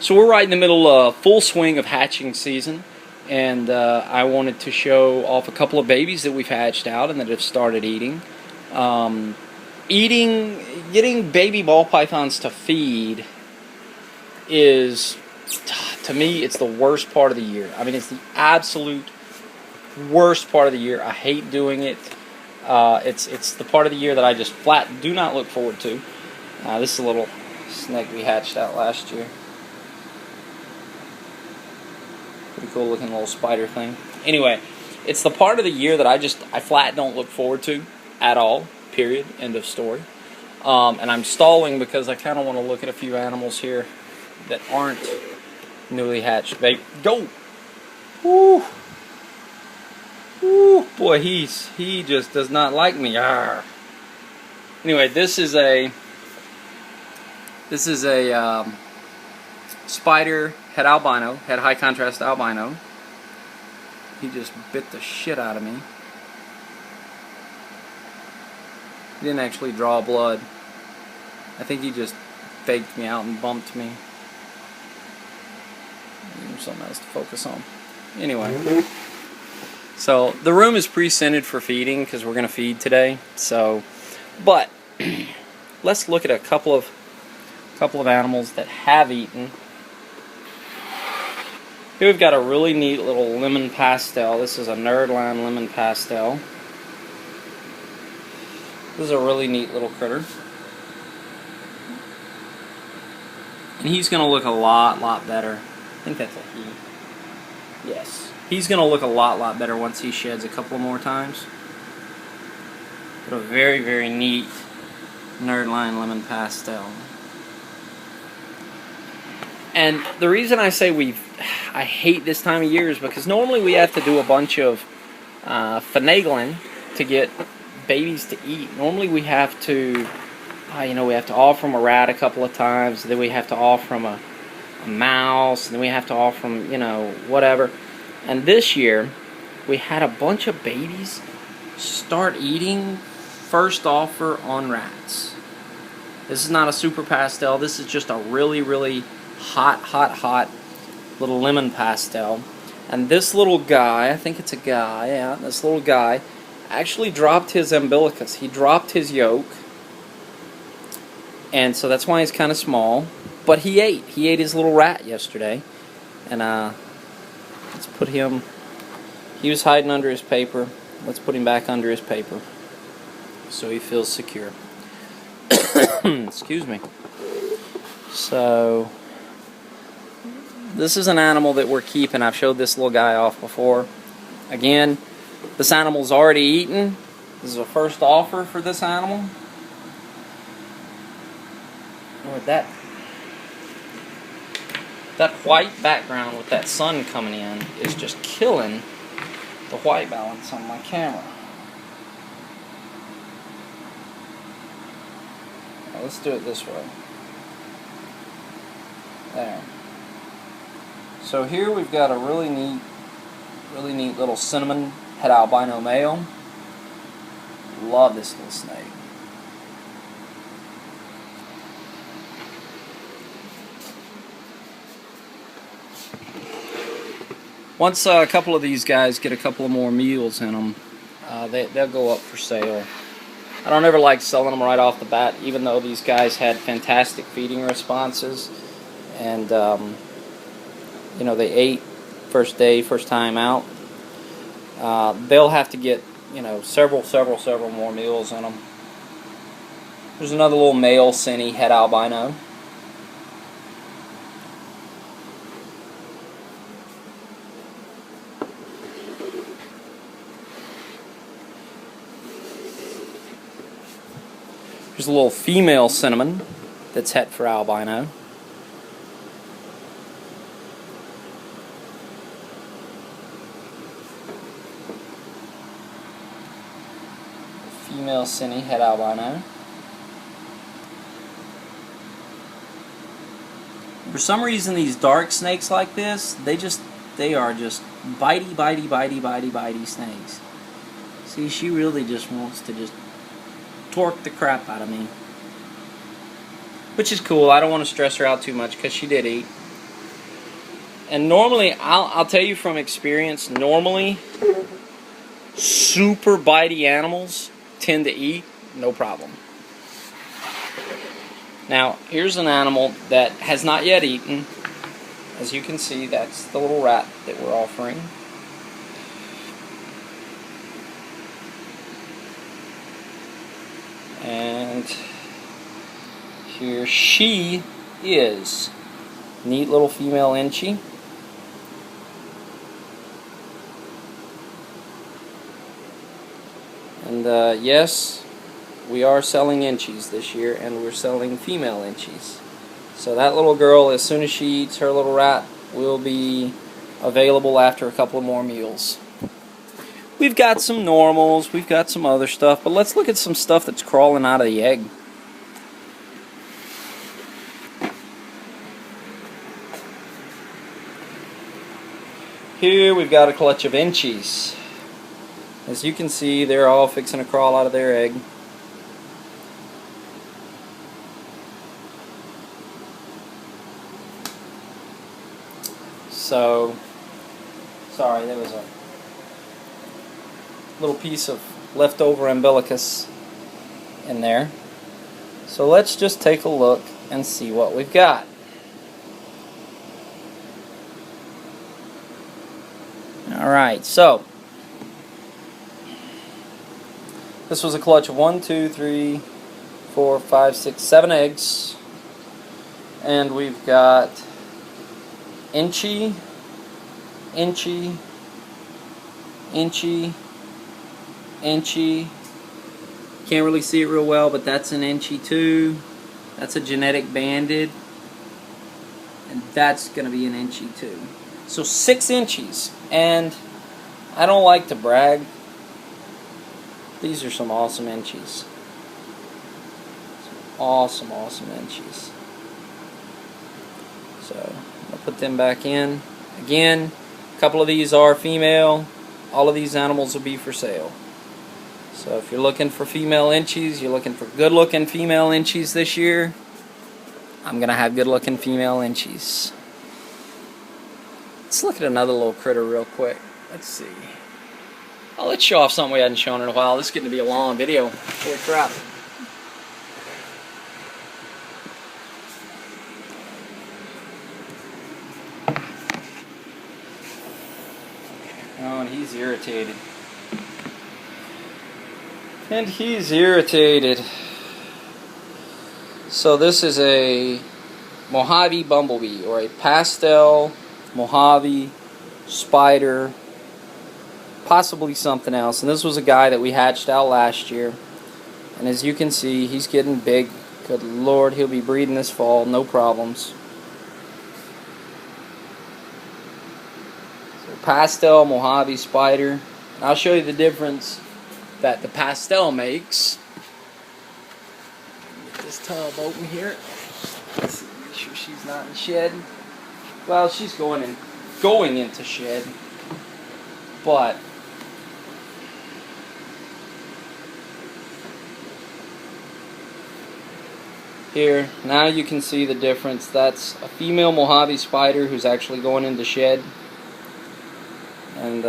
So we're right in the middle of full swing of hatching season, and I wanted to show off a couple of babies that we've hatched out and that have started eating. Getting baby ball pythons to feed is, to me, it's the worst part of the year. I mean, it's the absolute worst part of the year. I hate doing it. It's the part of the year that I just flat do not look forward to. This is a little snake we hatched out last year. Pretty cool looking little spider thing. Anyway, it's the part of the year that I flat don't look forward to at all. Period. End of story. And I'm stalling because I kind of want to look at a few animals here that aren't newly hatched. Go! Woo! Woo! Boy, he just does not like me. Arr. Anyway, this is a spider head albino, head high contrast albino. He just bit the shit out of me. He didn't actually draw blood. I think he just faked me out and bumped me. Something else to focus on. Anyway, so the room is pre-scented for feeding because we're going to feed today. So, but let's look at a couple of animals that have eaten. Here we've got a really neat little lemon pastel. This is a nerdline lemon pastel. This is a really neat little critter. And he's going to look a lot better. I think that's a he. Yes. He's going to look a lot better once he sheds a couple more times. But a very neat nerdline lemon pastel. And the reason I say I hate this time of year is because normally we have to do a bunch of finagling to get babies to eat. Normally we have to, we have to offer them a rat a couple of times, then we have to offer them a mouse, and then we have to offer them, whatever. And this year, we had a bunch of babies start eating first offer on rats. This is not a super pastel. This is just a really hot little lemon pastel. And this little guy, I think it's a guy, yeah, this little guy actually dropped his umbilicus. He dropped his yolk. And so that's why he's kind of small. But he ate. He ate his little rat yesterday. And let's put him, he was hiding under his paper. Let's put him back under his paper so he feels secure. Excuse me. So this is an animal that we're keeping. I've showed this little guy off before. Again, this animal's already eaten. This is a first offer for this animal. With that white background with that sun coming in is just killing the white balance on my camera. Now let's do it this way. There. So here we've got a really neat little cinnamon head albino male. Love this little snake. Once a couple of these guys get a couple of more meals in them, they'll go up for sale. I don't ever like selling them right off the bat, even though these guys had fantastic feeding responses. And, they ate first day, first time out. They'll have to get, several more meals in them. There's another little male cine head albino. There's a little female cinnamon that's het for albino. Female cine het albino. For some reason, these dark snakes like this, they are just bitey snakes. See, she really just wants to just torque the crap out of me. Which is cool. I don't want to stress her out too much because she did eat. And normally, I'll tell you from experience, normally super bitey animals tend to eat, no problem. Now, here's an animal that has not yet eaten. As you can see, that's the little rat that we're offering. And here she is. Neat little female Inchie. And yes, we are selling Inchies this year, and we're selling female Inchies. So that little girl, as soon as she eats her little rat, will be available after a couple of more meals. We've got some normals, we've got some other stuff, but let's look at some stuff that's crawling out of the egg. Here we've got a clutch of Inchies. As you can see, they're all fixing to crawl out of their egg. So, sorry, there was a little piece of leftover umbilicus in there. So let's just take a look and see what we've got. Alright, so this was a clutch of 1, 2, 3, 4, 5, 6, 7 eggs. And we've got Inchie, Inchie, Inchie, Inchie. Can't really see it real well, but that's an Inchie too. That's a genetic banded. And that's going to be an Inchie too. So 6 Inchies. And I don't like to brag. These are some awesome Inchies. Some awesome Inchies. So I'll put them back in. Again, a couple of these are female. All of these animals will be for sale. So if you're looking for female Inchies, you're looking for good looking female Inchies this year, I'm going to have good looking female Inchies. Let's look at another little critter real quick. Let's see. Oh, let's show off something we hadn't shown in a while. This is getting to be a long video. Holy crap. Oh, and he's irritated. And he's irritated. So this is a Mojave bumblebee, or a pastel Mojave spider, possibly something else. And this was a guy that we hatched out last year. And as you can see, he's getting big. Good Lord, he'll be breeding this fall, no problems. So pastel Mojave spider. I'll show you the difference that the pastel makes. Get this tub open here. Let's see, make sure she's not in shed. Well, she's going into shed, but here now you can see the difference. That's a female Mojave spider who's actually going into shed, and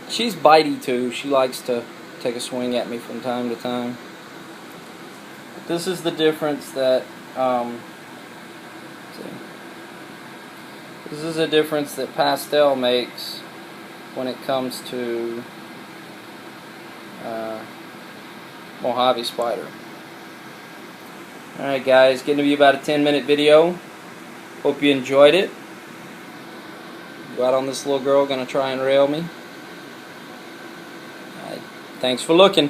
she's bitey too. She likes to take a swing at me from time to time. This is the difference that this is a difference that pastel makes when it comes to Mojave spider. Alright guys, getting to be about a 10-minute video. Hope you enjoyed it. Go out on this little girl, gonna try and rail me. Alright, thanks for looking.